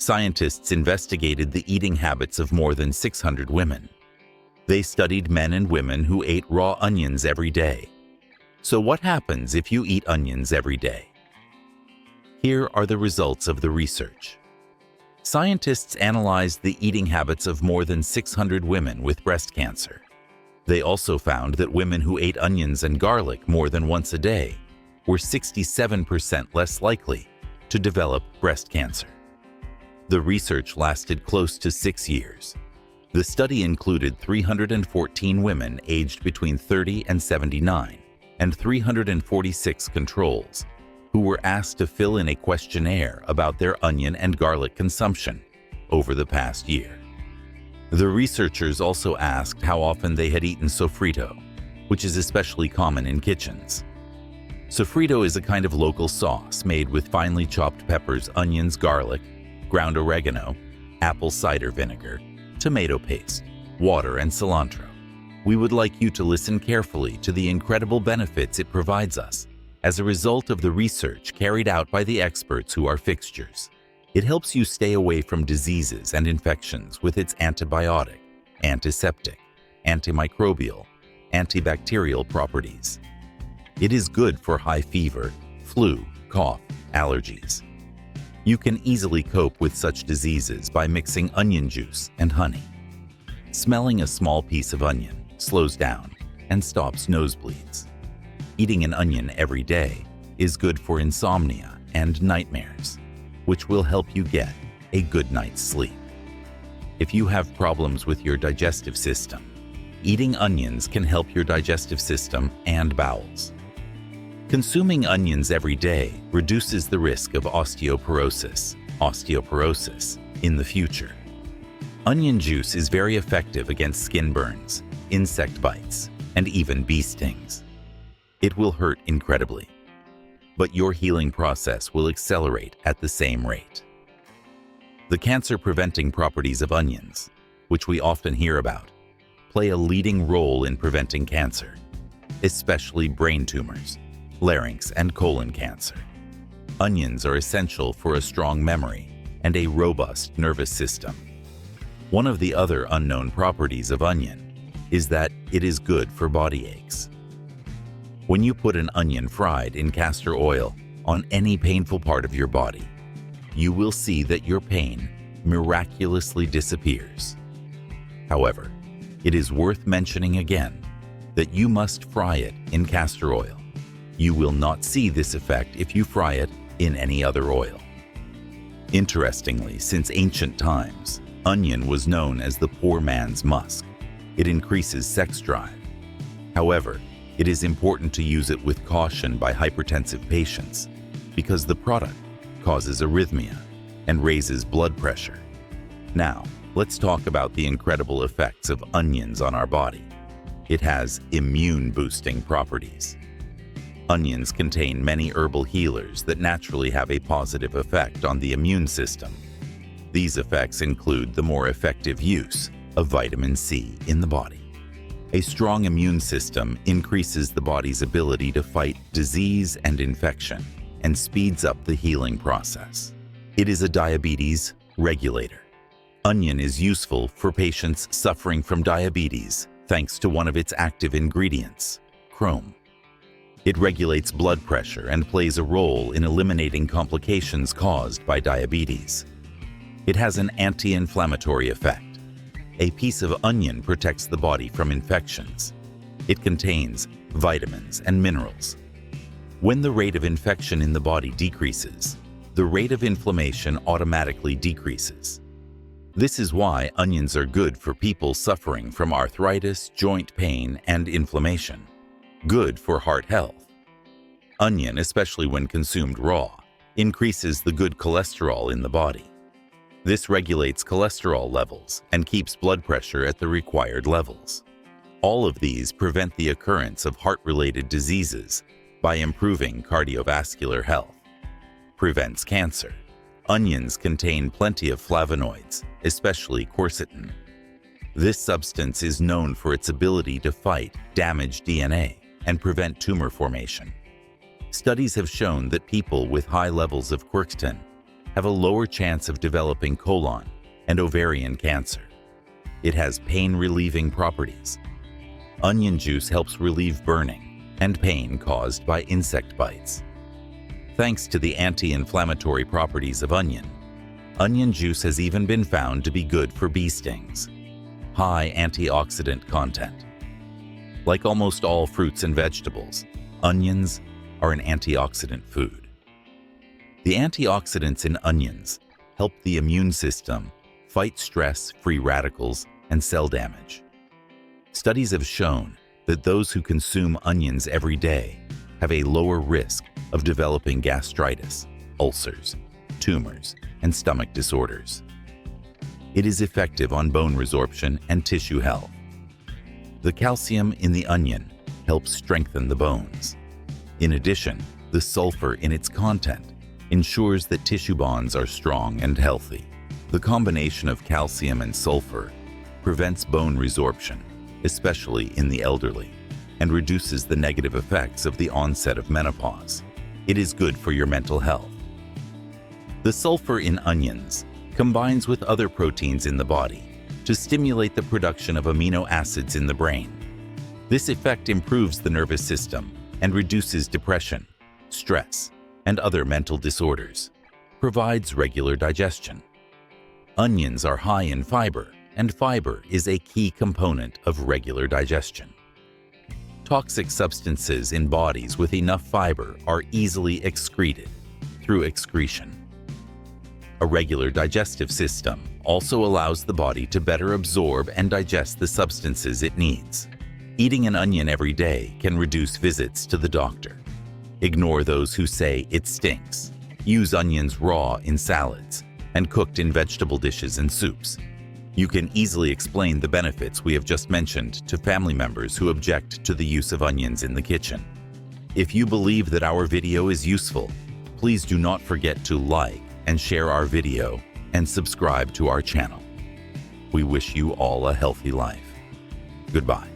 Scientists investigated the eating habits of more than 600 women. They studied men and women who ate raw onions every day. So what happens if you eat onions every day? Here are the results of the research. Scientists analyzed the eating habits of more than 600 women with breast cancer. They also found that women who ate onions and garlic more than once a day were 67% less likely to develop breast cancer. The research lasted close to 6 years. The study included 314 women aged between 30 and 79 and 346 controls who were asked to fill in a questionnaire about their onion and garlic consumption over the past year. The researchers also asked how often they had eaten sofrito, which is especially common in kitchens. Sofrito is a kind of local sauce made with finely chopped peppers, onions, garlic, ground oregano, apple cider vinegar, tomato paste, water, and cilantro. We would like you to listen carefully to the incredible benefits it provides us as a result of the research carried out by the experts who are fixtures. It helps you stay away from diseases and infections with its antibiotic, antiseptic, antimicrobial, antibacterial properties. It is good for high fever, flu, cough, allergies. You can easily cope with such diseases by mixing onion juice and honey. Smelling a small piece of onion slows down and stops nosebleeds. Eating an onion every day is good for insomnia and nightmares, which will help you get a good night's sleep. If you have problems with your digestive system, eating onions can help your digestive system and bowels. Consuming onions every day reduces the risk of osteoporosis in the future. Onion juice is very effective against skin burns, insect bites, and even bee stings. It will hurt incredibly, but your healing process will accelerate at the same rate. The cancer-preventing properties of onions, which we often hear about, play a leading role in preventing cancer, especially brain tumors, larynx and colon cancer. Onions are essential for a strong memory and a robust nervous system. One of the other unknown properties of onion is that it is good for body aches. When you put an onion fried in castor oil on any painful part of your body, you will see that your pain miraculously disappears. However, it is worth mentioning again that you must fry it in castor oil. You will not see this effect if you fry it in any other oil. Interestingly, since ancient times, onion was known as the poor man's musk. It increases sex drive. However, it is important to use it with caution by hypertensive patients because the product causes arrhythmia and raises blood pressure. Now, let's talk about the incredible effects of onions on our body. It has immune-boosting properties. Onions contain many herbal healers that naturally have a positive effect on the immune system. These effects include the more effective use of vitamin C in the body. A strong immune system increases the body's ability to fight disease and infection and speeds up the healing process. It is a diabetes regulator. Onion is useful for patients suffering from diabetes thanks to one of its active ingredients, chrome. It regulates blood pressure and plays a role in eliminating complications caused by diabetes. It has an anti-inflammatory effect. A piece of onion protects the body from infections. It contains vitamins and minerals. When the rate of infection in the body decreases, the rate of inflammation automatically decreases. This is why onions are good for people suffering from arthritis, joint pain, and inflammation. Good for heart health. Onion, especially when consumed raw, increases the good cholesterol in the body. This regulates cholesterol levels and keeps blood pressure at the required levels. All of these prevent the occurrence of heart-related diseases by improving cardiovascular health. Prevents cancer. Onions contain plenty of flavonoids, especially quercetin. This substance is known for its ability to fight damaged DNA and prevent tumor formation. Studies have shown that people with high levels of quercetin have a lower chance of developing colon and ovarian cancer. It has pain-relieving properties. Onion juice helps relieve burning and pain caused by insect bites. Thanks to the anti-inflammatory properties of onion juice has even been found to be good for bee stings. High antioxidant content. Like almost all fruits and vegetables, onions are an antioxidant food. The antioxidants in onions help the immune system fight stress, free radicals, and cell damage. Studies have shown that those who consume onions every day have a lower risk of developing gastritis, ulcers, tumors, and stomach disorders. It is effective on bone resorption and tissue health. The calcium in the onion helps strengthen the bones. In addition, the sulfur in its content ensures that tissue bonds are strong and healthy. The combination of calcium and sulfur prevents bone resorption, especially in the elderly, and reduces the negative effects of the onset of menopause. It is good for your mental health. The sulfur in onions combines with other proteins in the body to stimulate the production of amino acids in the brain. This effect improves the nervous system and reduces depression, stress, and other mental disorders. Provides regular digestion. Onions are high in fiber, and fiber is a key component of regular digestion. Toxic substances in bodies with enough fiber are easily excreted through excretion. A regular digestive system also allows the body to better absorb and digest the substances it needs. Eating an onion every day can reduce visits to the doctor. Ignore those who say it stinks. Use onions raw in salads and cooked in vegetable dishes and soups. You can easily explain the benefits we have just mentioned to family members who object to the use of onions in the kitchen. If you believe that our video is useful, please do not forget to like and share our video and subscribe to our channel. We wish you all a healthy life. Goodbye.